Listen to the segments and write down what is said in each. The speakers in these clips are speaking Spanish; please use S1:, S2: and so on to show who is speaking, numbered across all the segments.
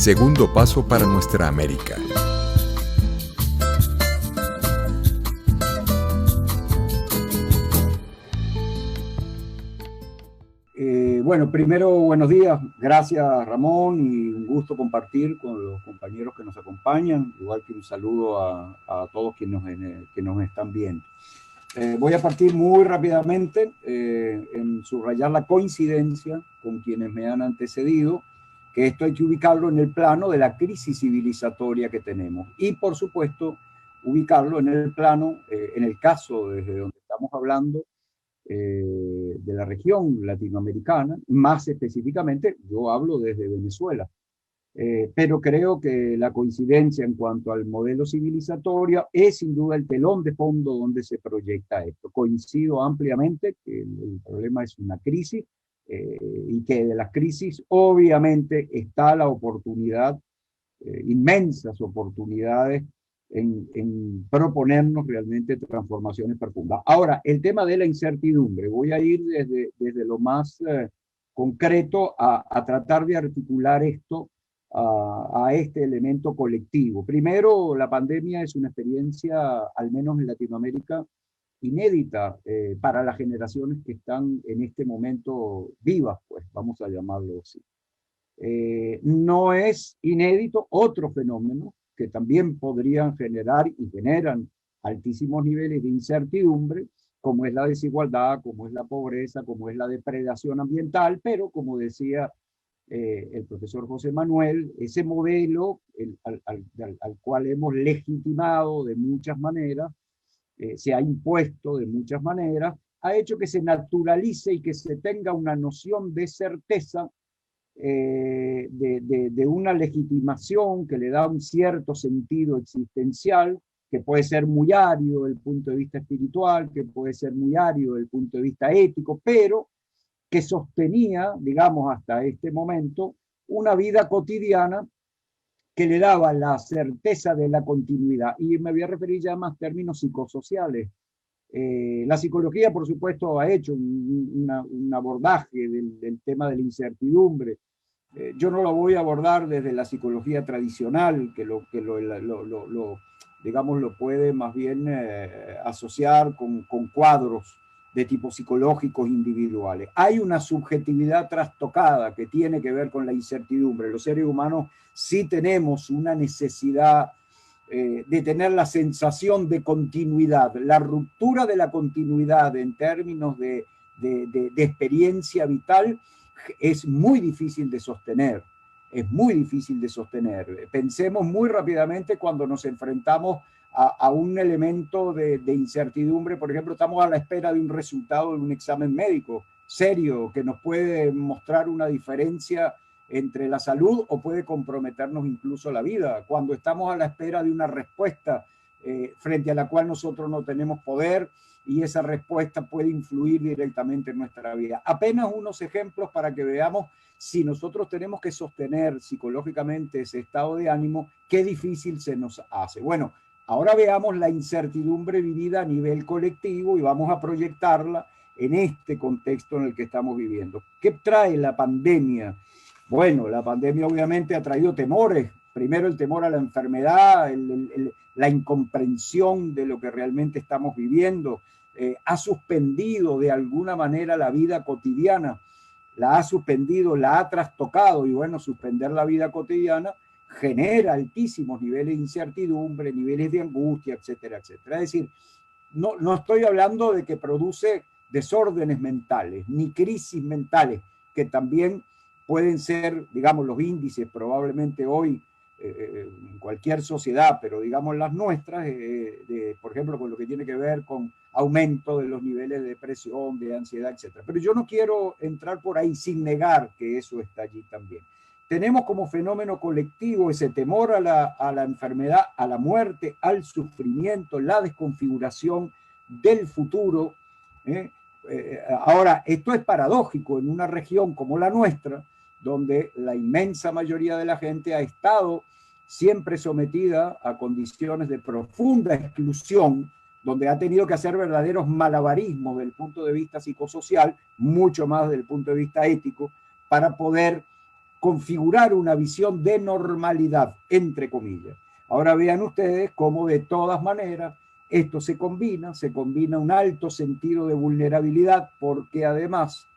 S1: Segundo paso para nuestra América.
S2: Bueno, primero, buenos días. Gracias, Ramón, y un gusto compartir con los compañeros que nos acompañan, igual que un saludo a todos que nos están viendo. Voy a partir muy rápidamente en subrayar la coincidencia con quienes me han antecedido, que esto hay que ubicarlo en el plano de la crisis civilizatoria que tenemos. Y, por supuesto, ubicarlo en el plano, en el caso desde donde estamos hablando, de la región latinoamericana, más específicamente, yo hablo desde Venezuela. Pero creo que la coincidencia en cuanto al modelo civilizatorio es sin duda el telón de fondo donde se proyecta esto. Coincido ampliamente que el problema es una crisis y que de las crisis obviamente está la oportunidad, inmensas oportunidades en proponernos realmente transformaciones profundas. Ahora, el tema de la incertidumbre, voy a ir desde lo más concreto a tratar de articular esto a este elemento colectivo. Primero, la pandemia es una experiencia, al menos en Latinoamérica, inédita para las generaciones que están en este momento vivas, pues vamos a llamarlo así. No es inédito otro fenómeno que también podrían generar y generan altísimos niveles de incertidumbre, como es la desigualdad, como es la pobreza, como es la depredación ambiental, pero como decía el profesor José Manuel, ese modelo al cual hemos legitimado de muchas maneras, se ha impuesto de muchas maneras, ha hecho que se naturalice y que se tenga una noción de certeza de una legitimación que le da un cierto sentido existencial, que puede ser muy árido desde el punto de vista espiritual, que puede ser muy árido desde el punto de vista ético, pero que sostenía, digamos, hasta este momento, una vida cotidiana que le daba la certeza de la continuidad. Y me voy a referir ya a más términos psicosociales. La psicología, por supuesto, ha hecho un abordaje del tema de la incertidumbre. Yo no lo voy a abordar desde la psicología tradicional, digamos, lo puede más bien asociar con cuadros de tipo psicológicos individuales. Hay una subjetividad trastocada que tiene que ver con la incertidumbre. Los seres humanos sí tenemos una necesidad de tener la sensación de continuidad. La ruptura de la continuidad en términos de experiencia vital es muy difícil de sostener. Es muy difícil de sostener. Pensemos muy rápidamente cuando nos enfrentamos a un elemento de incertidumbre. Por ejemplo, estamos a la espera de un resultado de un examen médico serio que nos puede mostrar una diferencia entre la salud o puede comprometernos incluso la vida. Cuando estamos a la espera de una respuesta frente a la cual nosotros no tenemos poder y esa respuesta puede influir directamente en nuestra vida. Apenas unos ejemplos para que veamos si nosotros tenemos que sostener psicológicamente ese estado de ánimo, qué difícil se nos hace. Bueno, ahora veamos la incertidumbre vivida a nivel colectivo y vamos a proyectarla en este contexto en el que estamos viviendo. ¿Qué trae la pandemia? Bueno, la pandemia obviamente ha traído temores. Primero el temor a la enfermedad, la incomprensión de lo que realmente estamos viviendo. Ha suspendido de alguna manera la vida cotidiana, la ha suspendido, la ha trastocado, y bueno, suspender la vida cotidiana genera altísimos niveles de incertidumbre, niveles de angustia, etcétera, etcétera. Es decir, no estoy hablando de que produce desórdenes mentales, ni crisis mentales, que también pueden ser, digamos, los índices probablemente hoy en cualquier sociedad, pero digamos las nuestras, por ejemplo, con lo que tiene que ver con aumento de los niveles de depresión, de ansiedad, etc. Pero yo no quiero entrar por ahí sin negar que eso está allí también. Tenemos como fenómeno colectivo ese temor a la enfermedad, a la muerte, al sufrimiento, la desconfiguración del futuro. Ahora, esto es paradójico en una región como la nuestra, donde la inmensa mayoría de la gente ha estado siempre sometida a condiciones de profunda exclusión, donde ha tenido que hacer verdaderos malabarismos desde el punto de vista psicosocial, mucho más desde el punto de vista ético, para poder configurar una visión de normalidad, entre comillas. Ahora vean ustedes cómo de todas maneras esto se combina un alto sentido de vulnerabilidad, porque además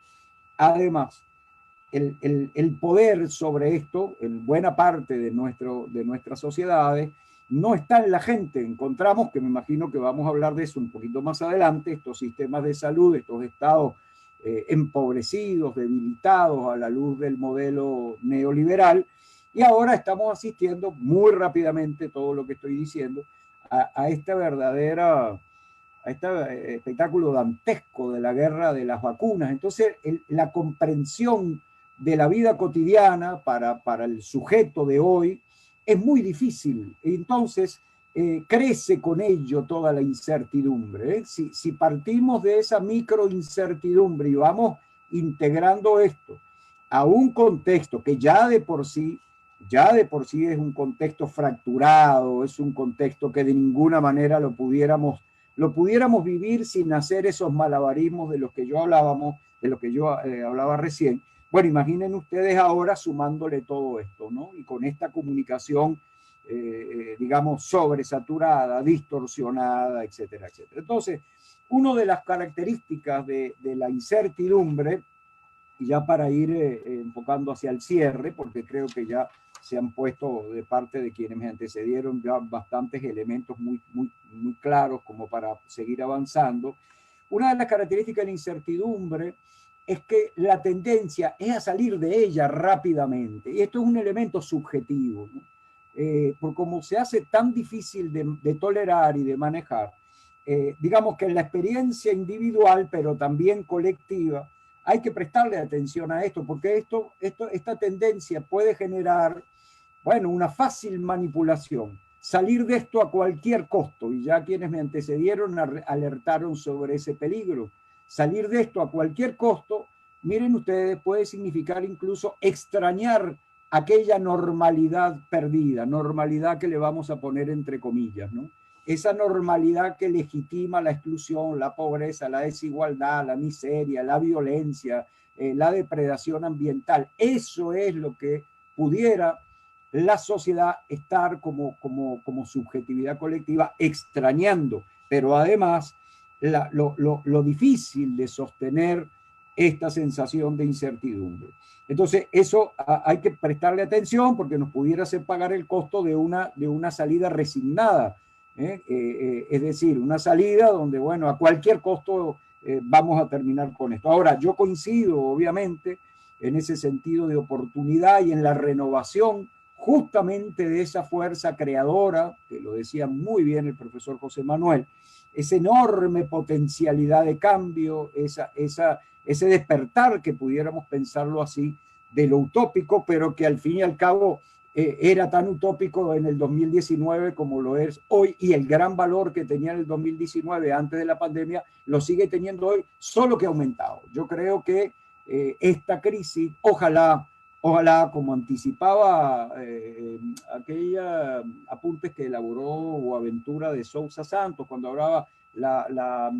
S2: el poder sobre esto, en buena parte de nuestras sociedades, no está en la gente. Encontramos, que me imagino que vamos a hablar de eso un poquito más adelante, estos sistemas de salud, estos estados empobrecidos, debilitados a la luz del modelo neoliberal, y ahora estamos asistiendo muy rápidamente, todo lo que estoy diciendo, a esta verdadera, a este espectáculo dantesco de la guerra de las vacunas. Entonces, la comprensión de la vida cotidiana para el sujeto de hoy es muy difícil. Entonces, crece con ello toda la incertidumbre. Si partimos de esa microincertidumbre y vamos integrando esto a un contexto que ya de por sí es un contexto fracturado, es un contexto que de ninguna manera lo pudiéramos vivir sin hacer esos malabarismos de los que yo hablaba recién. Bueno, imaginen ustedes ahora sumándole todo esto, ¿no? Y con esta comunicación, digamos, sobresaturada, distorsionada, etcétera, etcétera. Entonces, una de las características de la incertidumbre, y ya para ir enfocando hacia el cierre, porque creo que ya se han puesto de parte de quienes me antecedieron ya bastantes elementos muy claros como para seguir avanzando. Una de las características de la incertidumbre es que la tendencia es a salir de ella rápidamente. Y esto es un elemento subjetivo, ¿no? Por cómo se hace tan difícil de tolerar y de manejar, digamos que en la experiencia individual, pero también colectiva, hay que prestarle atención a esto, porque esta tendencia puede generar, bueno, una fácil manipulación. Salir de esto a cualquier costo, y ya quienes me antecedieron alertaron sobre ese peligro. Salir de esto a cualquier costo, miren ustedes, puede significar incluso extrañar aquella normalidad perdida, normalidad que le vamos a poner entre comillas, ¿no? Esa normalidad que legitima la exclusión, la pobreza, la desigualdad, la miseria, la violencia, la depredación ambiental. Eso es lo que pudiera la sociedad estar como subjetividad colectiva extrañando, pero además lo difícil de sostener esta sensación de incertidumbre. Entonces, eso hay que prestarle atención porque nos pudiera hacer pagar el costo de una salida resignada. Es decir, una salida donde, bueno, a cualquier costo vamos a terminar con esto. Ahora, yo coincido, obviamente, en ese sentido de oportunidad y en la renovación justamente de esa fuerza creadora, que lo decía muy bien el profesor José Manuel, esa enorme potencialidad de cambio, ese despertar, que pudiéramos pensarlo así, de lo utópico, pero que al fin y al cabo era tan utópico en el 2019 como lo es hoy, y el gran valor que tenía en el 2019 antes de la pandemia lo sigue teniendo hoy, solo que ha aumentado. Yo creo que esta crisis, ojalá, como anticipaba aquella apuntes que elaboró Boaventura de Sousa Santos cuando hablaba la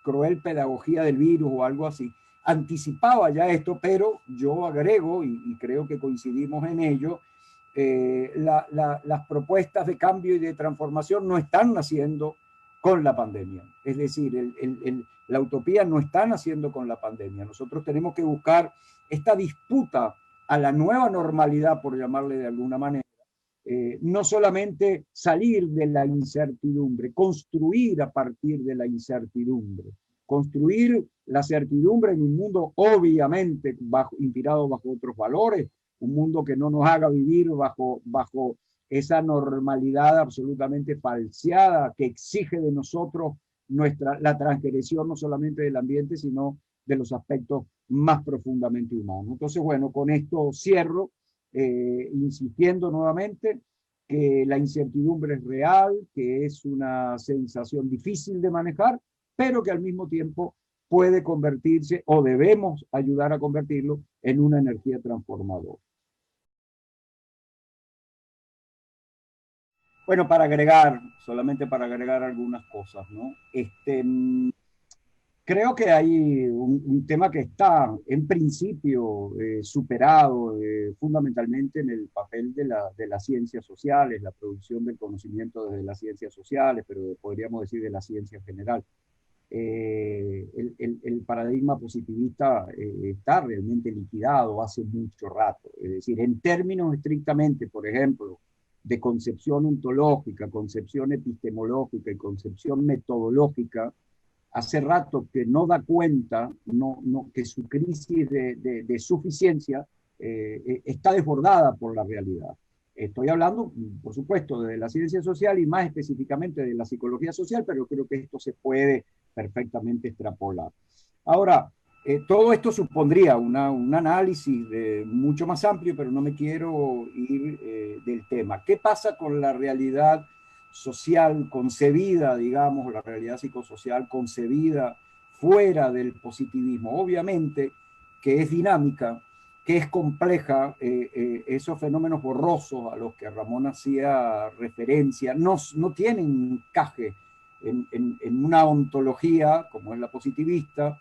S2: cruel pedagogía del virus o algo así, anticipaba ya esto, pero yo agrego, y creo que coincidimos en ello, las propuestas de cambio y de transformación no están naciendo con la pandemia. Es decir, la utopía no está naciendo con la pandemia. Nosotros tenemos que buscar esta disputa a la nueva normalidad, por llamarle de alguna manera, no solamente salir de la incertidumbre, construir a partir de la incertidumbre, construir la certidumbre en un mundo obviamente inspirado bajo otros valores, un mundo que no nos haga vivir bajo esa normalidad absolutamente falseada que exige de nosotros la transgresión no solamente del ambiente, sino de los aspectos más profundamente humanos. Entonces, bueno, con esto cierro, insistiendo nuevamente que la incertidumbre es real, que es una sensación difícil de manejar, pero que al mismo tiempo puede convertirse, o debemos ayudar a convertirlo, en una energía transformadora. Bueno, solamente para agregar algunas cosas, ¿no? Creo que hay un tema que está en principio superado fundamentalmente en el papel de las ciencias sociales, la producción del conocimiento desde las ciencias sociales, pero podríamos decir de la ciencia en general. El paradigma positivista está realmente liquidado hace mucho rato. Es decir, en términos estrictamente, por ejemplo, de concepción ontológica, concepción epistemológica y concepción metodológica, hace rato que no da cuenta que su crisis de suficiencia está desbordada por la realidad. Estoy hablando, por supuesto, de la ciencia social y más específicamente de la psicología social, pero creo que esto se puede perfectamente extrapolar. Ahora, todo esto supondría un análisis mucho más amplio, pero no me quiero ir del tema. ¿Qué pasa con la realidad social concebida, digamos, la realidad psicosocial concebida fuera del positivismo? Obviamente que es dinámica, que es compleja, esos fenómenos borrosos a los que Ramón hacía referencia no tienen encaje en una ontología como es la positivista,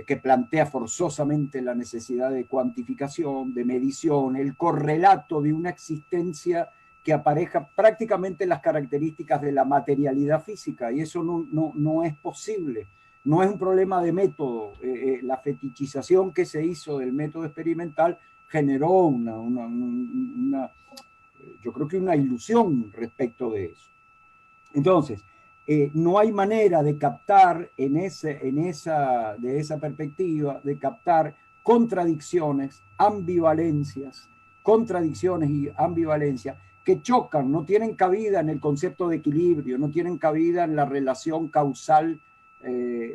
S2: que plantea forzosamente la necesidad de cuantificación, de medición, el correlato de una existencia que apareja prácticamente las características de la materialidad física, y eso no es posible. No es un problema de método. La fetichización que se hizo del método experimental generó yo creo que una ilusión respecto de eso. Entonces, no hay manera de captar de esa perspectiva, de captar contradicciones, contradicciones y ambivalencias que chocan, no tienen cabida en el concepto de equilibrio, no tienen cabida en la relación causal,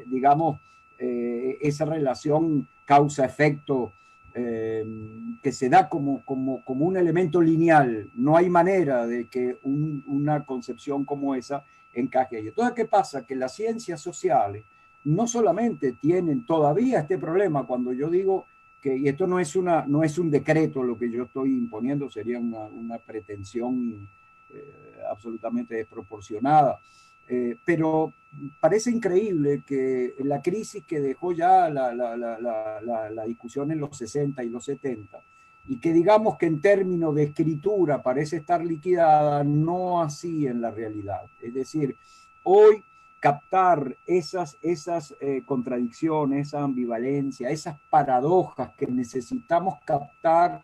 S2: digamos, esa relación causa-efecto que se da como un elemento lineal. No hay manera de que una concepción como esa encaje ahí. Entonces, ¿qué pasa? Que las ciencias sociales no solamente tienen todavía este problema, cuando yo digo que, y esto no es un decreto lo que yo estoy imponiendo, sería una pretensión absolutamente desproporcionada, pero parece increíble que la crisis que dejó ya la discusión en los 60 y los 70, y que digamos que en términos de escritura parece estar liquidada, no así en la realidad. Es decir, hoy captar esas contradicciones, esa ambivalencia, esas paradojas que necesitamos captar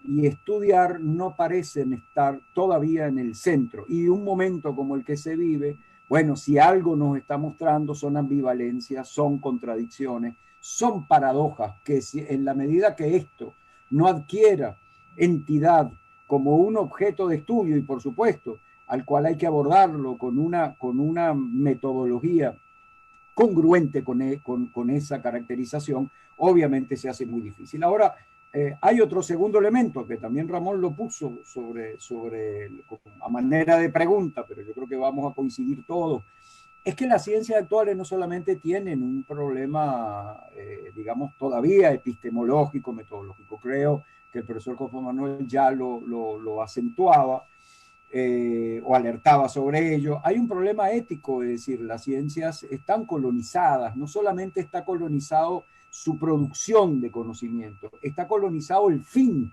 S2: y estudiar no parecen estar todavía en el centro. Y un momento como el que se vive, bueno, si algo nos está mostrando son ambivalencias, son contradicciones, son paradojas que si, en la medida que esto no adquiera entidad como un objeto de estudio y por supuesto al cual hay que abordarlo con una metodología congruente con esa caracterización, obviamente se hace muy difícil. Ahora, hay otro segundo elemento que también Ramón lo puso a manera de pregunta, pero yo creo que vamos a coincidir todos. Es que las ciencias actuales no solamente tienen un problema, digamos, todavía epistemológico, metodológico. Creo que el profesor José Manuel ya lo acentuaba, o alertaba sobre ello. Hay un problema ético, es decir, las ciencias están colonizadas, no solamente está colonizado su producción de conocimiento, está colonizado el fin,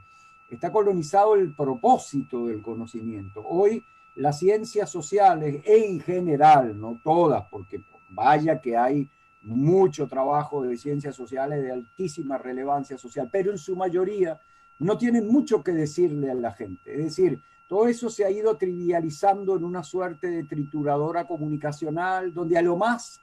S2: está colonizado el propósito del conocimiento. Hoy las ciencias sociales en general, no todas, porque vaya que hay mucho trabajo de ciencias sociales de altísima relevancia social, pero en su mayoría no tienen mucho que decirle a la gente. Es decir, todo eso se ha ido trivializando en una suerte de trituradora comunicacional, donde a lo más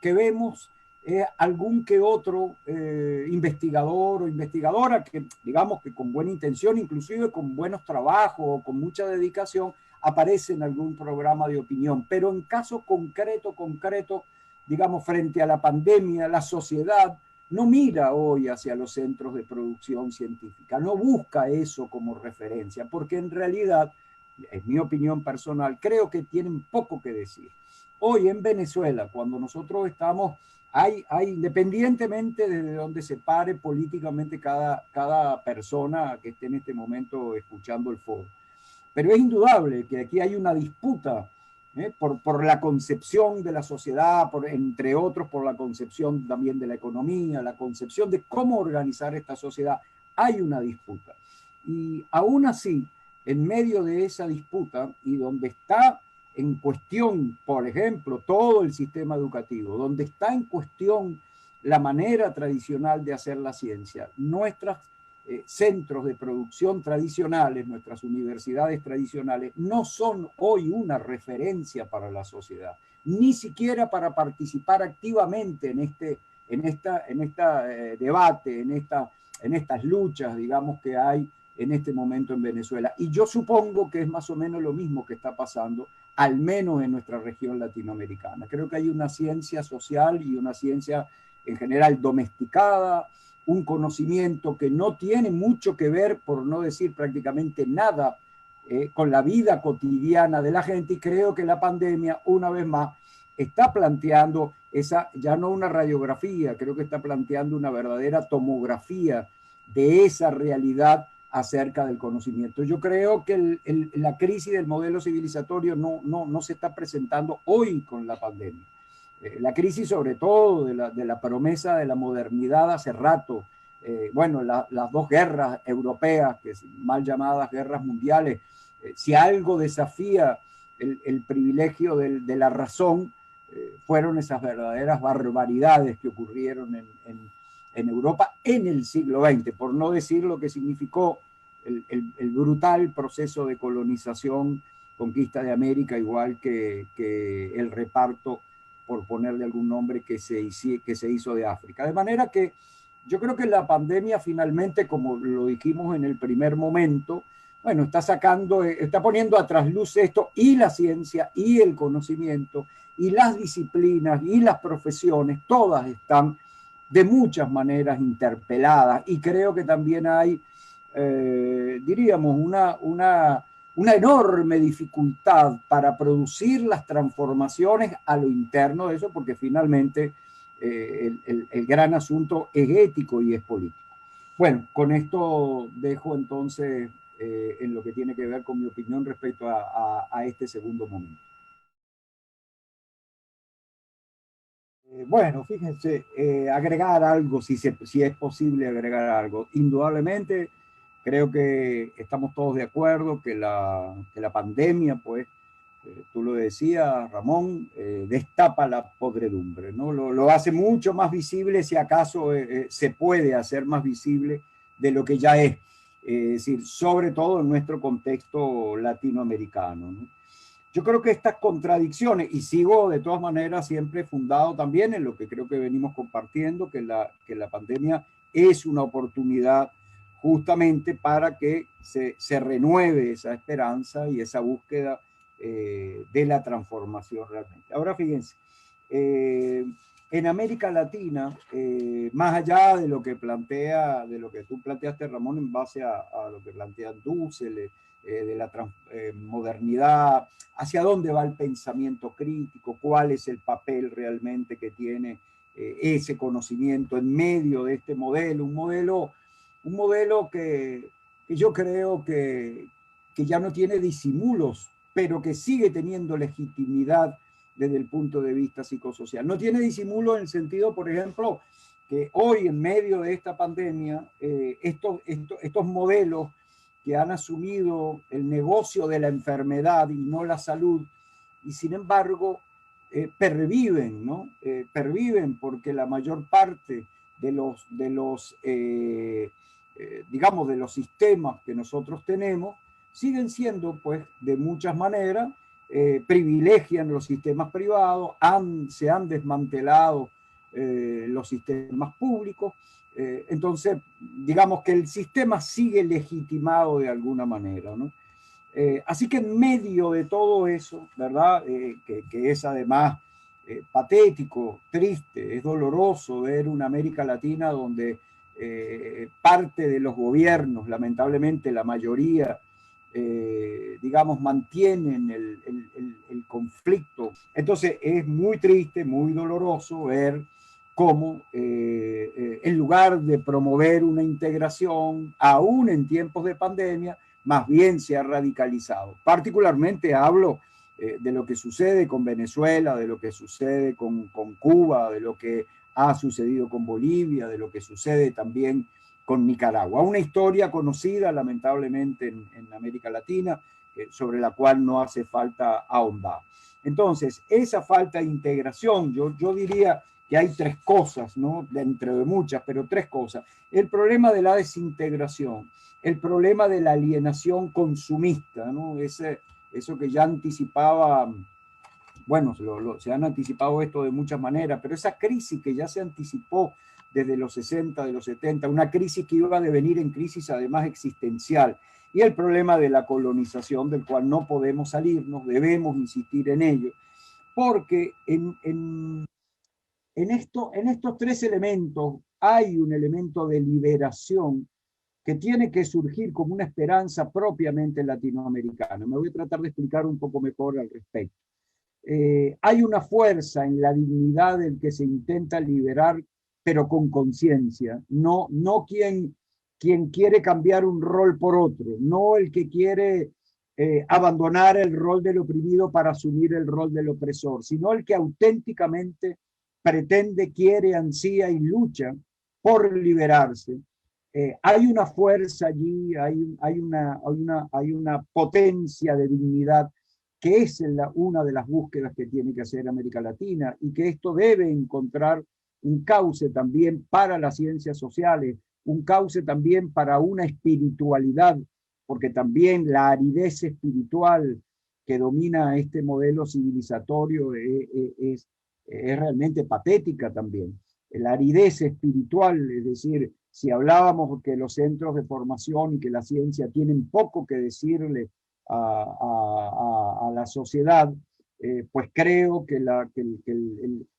S2: que vemos es algún que otro investigador o investigadora que, digamos que con buena intención, inclusive con buenos trabajos o con mucha dedicación, aparece en algún programa de opinión. Pero en caso concreto, digamos, frente a la pandemia, la sociedad no mira hoy hacia los centros de producción científica, no busca eso como referencia, porque en realidad, es mi opinión personal, creo que tienen poco que decir. Hoy en Venezuela, cuando nosotros estamos, independientemente de donde se pare políticamente cada persona que esté en este momento escuchando el foro, pero es indudable que aquí hay una disputa por la concepción de la sociedad, entre otros por la concepción también de la economía, la concepción de cómo organizar esta sociedad. Hay una disputa. Y aún así, en medio de esa disputa y donde está en cuestión, por ejemplo, todo el sistema educativo, donde está en cuestión la manera tradicional de hacer la ciencia, nuestros centros de producción tradicionales, nuestras universidades tradicionales, no son hoy una referencia para la sociedad, ni siquiera para participar activamente en este debate, en estas luchas, digamos, que hay en este momento en Venezuela. Y yo supongo que es más o menos lo mismo que está pasando, al menos en nuestra región latinoamericana. Creo que hay una ciencia social y una ciencia en general domesticada, un conocimiento que no tiene mucho que ver, por no decir prácticamente nada, con la vida cotidiana de la gente, y creo que la pandemia, una vez más, está planteando esa, ya no una radiografía, creo que está planteando una verdadera tomografía de esa realidad acerca del conocimiento. Yo creo que la crisis del modelo civilizatorio no se está presentando hoy con la pandemia. La crisis sobre todo de la promesa de la modernidad hace rato, bueno, las dos guerras europeas, que es mal llamadas guerras mundiales, si algo desafía el privilegio de la razón, fueron esas verdaderas barbaridades que ocurrieron en Europa en el siglo XX, por no decir lo que significó el brutal proceso de colonización, conquista de América, igual que el reparto, por ponerle algún nombre, que se hizo de África. De manera que yo creo que la pandemia finalmente, como lo dijimos en el primer momento, bueno, está poniendo a trasluz esto, y la ciencia y el conocimiento y las disciplinas y las profesiones, todas están de muchas maneras interpeladas, y creo que también hay, diríamos, una enorme dificultad para producir las transformaciones a lo interno de eso, porque finalmente el gran asunto es ético y es político. Bueno, con esto dejo entonces en lo que tiene que ver con mi opinión respecto a este segundo momento. Bueno, fíjense, agregar algo, si es posible agregar algo. Indudablemente, creo que estamos todos de acuerdo que la pandemia, pues, tú lo decías, Ramón, destapa la podredumbre, ¿no? Lo hace mucho más visible, si acaso se puede hacer más visible de lo que ya es. Es decir, sobre todo en nuestro contexto latinoamericano, ¿no? Yo creo que estas contradicciones, y sigo de todas maneras siempre fundado también en lo que creo que venimos compartiendo, que la pandemia es una oportunidad justamente para que se renueve esa esperanza y esa búsqueda de la transformación realmente. Ahora fíjense, en América Latina, más allá de lo que tú planteaste, Ramón, en base a lo que plantea Dussel, de la modernidad, hacia dónde va el pensamiento crítico, cuál es el papel realmente que tiene ese conocimiento en medio de este modelo, un modelo que yo creo que ya no tiene disimulos, pero que sigue teniendo legitimidad desde el punto de vista psicosocial. No tiene disimulo en el sentido, por ejemplo, que hoy en medio de esta pandemia, estos modelos que han asumido el negocio de la enfermedad y no la salud, y sin embargo perviven, ¿no? Perviven porque la mayor parte digamos, de los sistemas que nosotros tenemos siguen siendo, pues, de muchas maneras, privilegian los sistemas privados, se han desmantelado los sistemas públicos. Entonces, digamos que el sistema sigue legitimado de alguna manera, ¿no? Así que en medio de todo eso, ¿verdad? Que es además patético, triste, es doloroso ver una América Latina donde parte de los gobiernos, lamentablemente la mayoría, digamos, mantienen el conflicto. Entonces es muy triste, muy doloroso ver cómo en lugar de promover una integración, aún en tiempos de pandemia, más bien se ha radicalizado. Particularmente hablo de lo que sucede con Venezuela, de lo que sucede con Cuba, de lo que ha sucedido con Bolivia, de lo que sucede también con Nicaragua. Una historia conocida, lamentablemente, en América Latina, sobre la cual no hace falta ahondar. Entonces, esa falta de integración, yo diría que hay tres cosas, ¿no? Dentro de muchas, pero tres cosas. El problema de la desintegración, el problema de la alienación consumista, ¿no? Eso que ya anticipaba, bueno, se han anticipado esto de muchas maneras, pero esa crisis que ya se anticipó desde los 60, de los 70, una crisis que iba a devenir en crisis además existencial, y el problema de la colonización del cual no podemos salirnos, debemos insistir en ello, porque en estos tres elementos hay un elemento de liberación que tiene que surgir como una esperanza propiamente latinoamericana. Me voy a tratar de explicar un poco mejor al respecto. Hay una fuerza en la dignidad del que se intenta liberar, pero con conciencia, no quien quiere cambiar un rol por otro, no el que quiere abandonar el rol del oprimido para asumir el rol del opresor, sino el que auténticamente pretende, quiere, ansía y lucha por liberarse. Hay una fuerza allí, hay una potencia de dignidad que es una de las búsquedas que tiene que hacer América Latina, y que esto debe encontrar un cauce también para las ciencias sociales, un cauce también para una espiritualidad, porque también la aridez espiritual que domina este modelo civilizatorio es realmente patética también. La aridez espiritual, es decir, si hablábamos que los centros de formación y que la ciencia tienen poco que decirle a la sociedad, pues creo que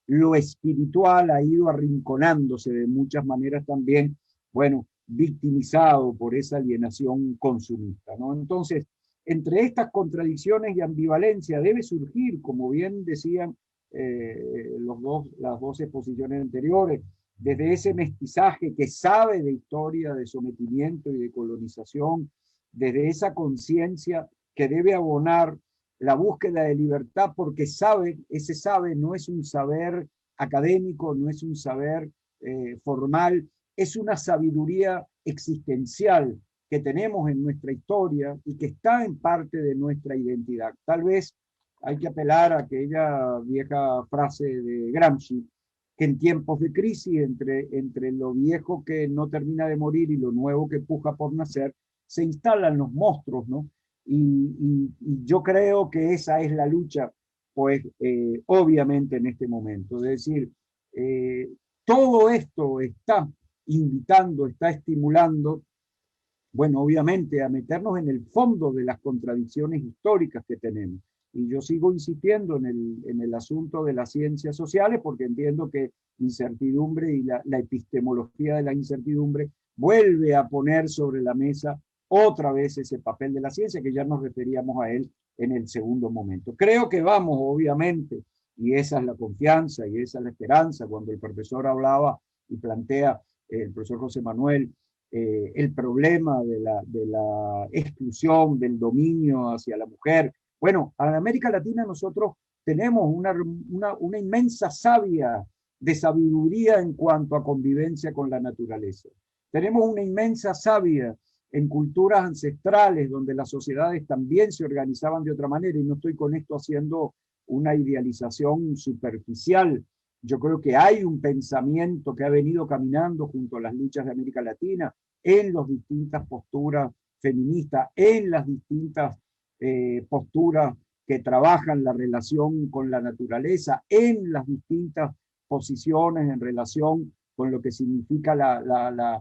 S2: lo espiritual ha ido arrinconándose de muchas maneras también, bueno, victimizado por esa alienación consumista, ¿no? Entonces, entre estas contradicciones y ambivalencia debe surgir, como bien decían las dos exposiciones anteriores, desde ese mestizaje que sabe de historia, de sometimiento y de colonización, desde esa conciencia que debe abonar la búsqueda de libertad, porque ese sabe no es un saber académico, no es un saber formal, es una sabiduría existencial que tenemos en nuestra historia y que está en parte de nuestra identidad. Tal vez hay que apelar a aquella vieja frase de Gramsci, que en tiempos de crisis, entre lo viejo que no termina de morir y lo nuevo que puja por nacer, se instalan los monstruos, ¿no? Y yo creo que esa es la lucha, pues obviamente en este momento. Es decir, todo esto está invitando, está estimulando, bueno, obviamente a meternos en el fondo de las contradicciones históricas que tenemos. Y yo sigo insistiendo en el asunto de las ciencias sociales, porque entiendo que incertidumbre y la epistemología de la incertidumbre vuelve a poner sobre la mesa otra vez ese papel de la ciencia, que ya nos referíamos a él en el segundo momento. Creo que vamos, obviamente, y esa es la confianza y esa es la esperanza, cuando el profesor hablaba y plantea, el profesor José Manuel, el problema de la exclusión, del dominio hacia la mujer. Bueno, en América Latina nosotros tenemos una inmensa savia de sabiduría en cuanto a convivencia con la naturaleza. Tenemos una inmensa savia en culturas ancestrales donde las sociedades también se organizaban de otra manera, y no estoy con esto haciendo una idealización superficial. Yo creo que hay un pensamiento que ha venido caminando junto a las luchas de América Latina en las distintas posturas feministas, en las distintas posturas que trabajan la relación con la naturaleza, en las distintas posiciones en relación con lo que significa la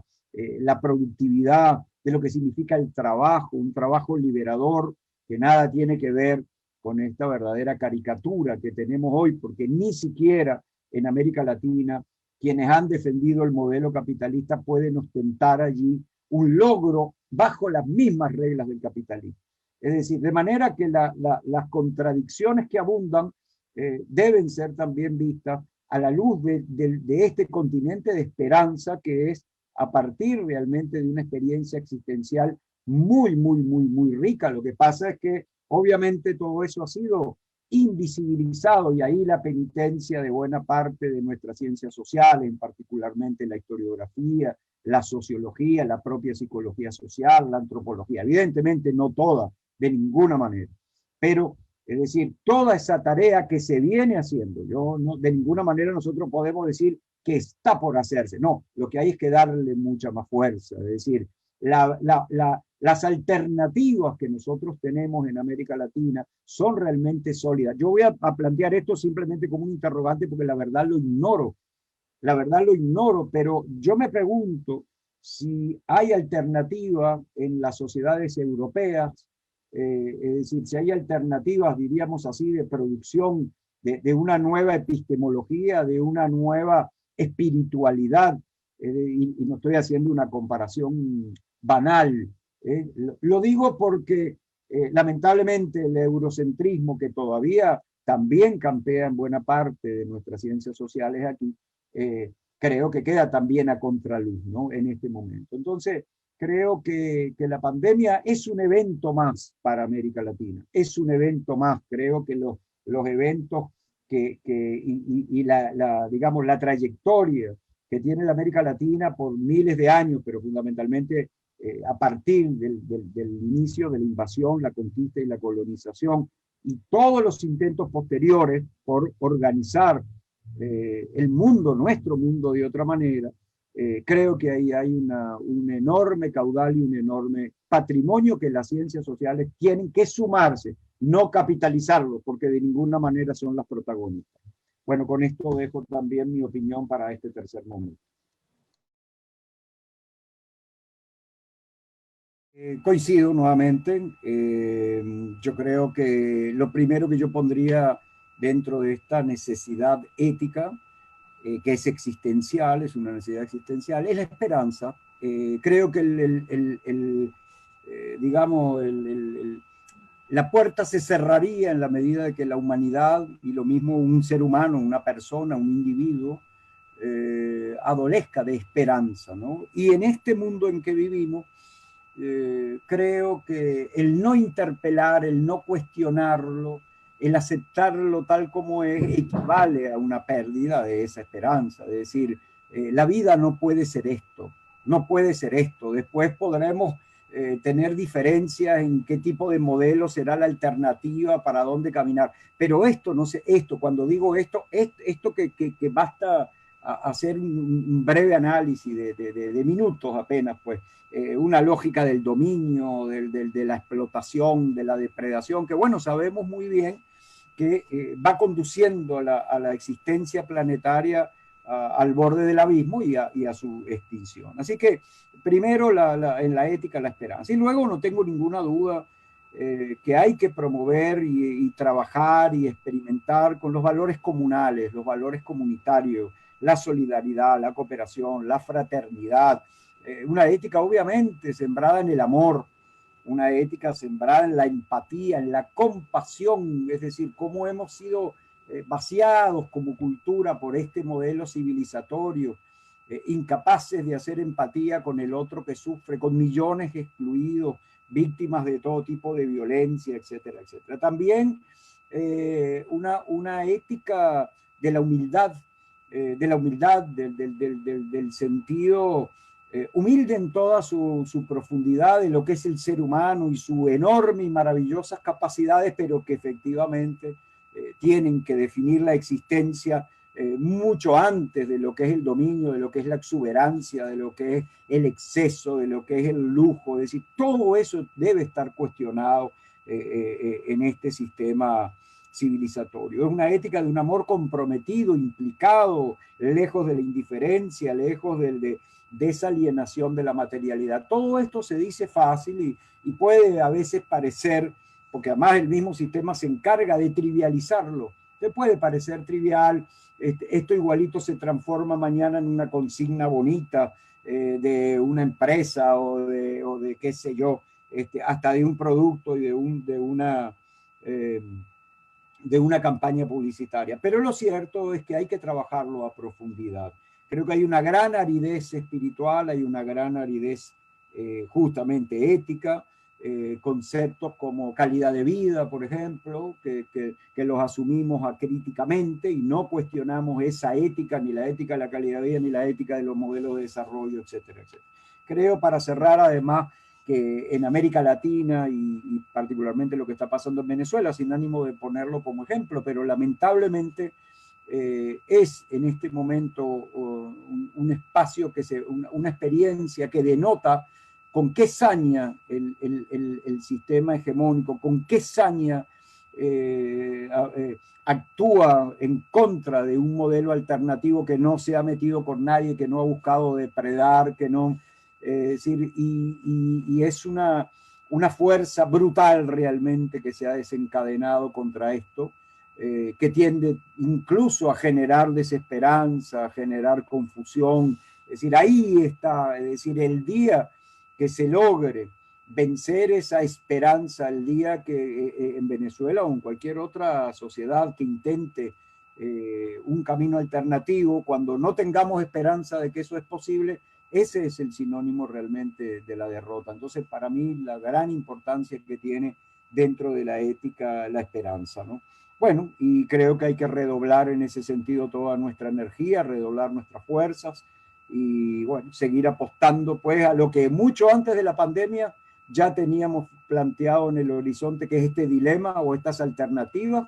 S2: productividad, de lo que significa el trabajo, un trabajo liberador que nada tiene que ver con esta verdadera caricatura que tenemos hoy, porque ni siquiera en América Latina quienes han defendido el modelo capitalista pueden ostentar allí un logro bajo las mismas reglas del capitalismo. Es decir, de manera que las contradicciones que abundan deben ser también vistas a la luz de este continente de esperanza, que es a partir realmente de una experiencia existencial muy rica. Lo que pasa es que obviamente todo eso ha sido invisibilizado, y ahí la penitencia de buena parte de nuestras ciencias sociales, en particularmente la historiografía, la sociología, la propia psicología social, la antropología. Evidentemente no toda, de ninguna manera, pero es decir, toda esa tarea que se viene haciendo, yo no, de ninguna manera nosotros podemos decir que está por hacerse, no, lo que hay es que darle mucha más fuerza, es decir, las alternativas que nosotros tenemos en América Latina son realmente sólidas. Yo voy a plantear esto simplemente como un interrogante porque la verdad lo ignoro, pero yo me pregunto si hay alternativas en las sociedades europeas, es decir, si hay alternativas, diríamos así, de producción de una nueva epistemología, de una nueva espiritualidad, y no estoy haciendo una comparación banal. Lo digo porque lamentablemente el eurocentrismo, que todavía también campea en buena parte de nuestras ciencias sociales aquí, creo que queda también a contraluz, ¿no? En este momento. Entonces, creo que la pandemia es un evento más para América Latina, es un evento más. Creo que los eventos y digamos, la trayectoria que tiene la América Latina por miles de años, pero fundamentalmente a partir del inicio de la invasión, la conquista y la colonización, y todos los intentos posteriores por organizar el mundo, nuestro mundo de otra manera, creo que ahí hay un enorme caudal y un enorme patrimonio que las ciencias sociales tienen que sumarse, no capitalizarlo, porque de ninguna manera son las protagonistas. Bueno, con esto dejo también mi opinión para este tercer momento. Coincido nuevamente. Yo creo que lo primero que yo pondría dentro de esta necesidad ética, que es existencial, es una necesidad existencial, es la esperanza. Creo que digamos, la puerta se cerraría en la medida de que la humanidad, y lo mismo un ser humano, una persona, un individuo, adolezca de esperanza, ¿no? Y en este mundo en que vivimos, creo que el no interpelar, el no cuestionarlo, el aceptarlo tal como es, equivale a una pérdida de esa esperanza. Es decir, la vida no puede ser esto, no puede ser esto. Después podremos tener diferencias en qué tipo de modelo será la alternativa, para dónde caminar. Pero esto, no sé, esto, cuando digo esto, esto que basta hacer un breve análisis de minutos apenas, pues, una lógica del dominio, de la explotación, de la depredación, que bueno, sabemos muy bien que va conduciendo a la existencia planetaria al borde del abismo y a su extinción. Así que primero en la ética la esperanza. Y luego no tengo ninguna duda que hay que promover y trabajar y experimentar con los valores comunales, los valores comunitarios, la solidaridad, la cooperación, la fraternidad, una ética obviamente sembrada en el amor, una ética sembrada en la empatía, en la compasión, es decir, cómo hemos sido vaciados como cultura por este modelo civilizatorio, incapaces de hacer empatía con el otro que sufre, con millones excluidos, víctimas de todo tipo de violencia, etcétera, etcétera. También una ética de la humildad, del sentido humilde en toda su profundidad de lo que es el ser humano y su enorme y maravillosas capacidades, pero que efectivamente tienen que definir la existencia mucho antes de lo que es el dominio, de lo que es la exuberancia, de lo que es el exceso, de lo que es el lujo. Es decir, todo eso debe estar cuestionado en este sistema civilizatorio. Es una ética de un amor comprometido, implicado, lejos de la indiferencia, lejos de esa alienación de la materialidad. Todo esto se dice fácil y puede a veces parecer, porque además el mismo sistema se encarga de trivializarlo. Te puede parecer trivial, esto igualito se transforma mañana en una consigna bonita de una empresa o de qué sé yo, hasta de un producto y de una campaña publicitaria. Pero lo cierto es que hay que trabajarlo a profundidad. Creo que hay una gran aridez espiritual, hay una gran aridez justamente ética, conceptos como calidad de vida, por ejemplo, que los asumimos acríticamente y no cuestionamos esa ética, ni la ética de la calidad de vida, ni la ética de los modelos de desarrollo, etcétera, etcétera. Creo, para cerrar, además, que en América Latina y particularmente lo que está pasando en Venezuela, sin ánimo de ponerlo como ejemplo, pero lamentablemente es en este momento un espacio, una experiencia que denota con qué saña el sistema hegemónico, con qué saña actúa en contra de un modelo alternativo que no se ha metido con nadie, que no ha buscado depredar, que no... decir, y es una fuerza brutal realmente que se ha desencadenado contra esto, que tiende incluso a generar desesperanza, a generar confusión. Es decir, ahí está, es decir, el día que se logre vencer esa esperanza, el día que en Venezuela o en cualquier otra sociedad que intente un camino alternativo, cuando no tengamos esperanza de que eso es posible, ese es el sinónimo realmente de la derrota. Entonces, para mí, la gran importancia que tiene dentro de la ética la esperanza, ¿no? Bueno, y creo que hay que redoblar en ese sentido toda nuestra energía, redoblar nuestras fuerzas y, bueno, seguir apostando pues a lo que mucho antes de la pandemia ya teníamos planteado en el horizonte, que es este dilema o estas alternativas,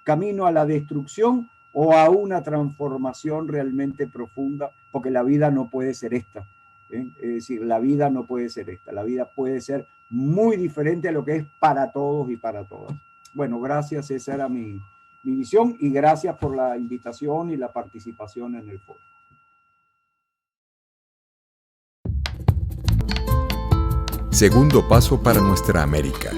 S2: camino a la destrucción o a una transformación realmente profunda, porque la vida no puede ser esta. Es decir, la vida no puede ser esta. La vida puede ser muy diferente a lo que es para todos y para todas. Bueno, gracias. Esa era mi visión y gracias por la invitación y la participación en el foro.
S1: Segundo paso para nuestra América.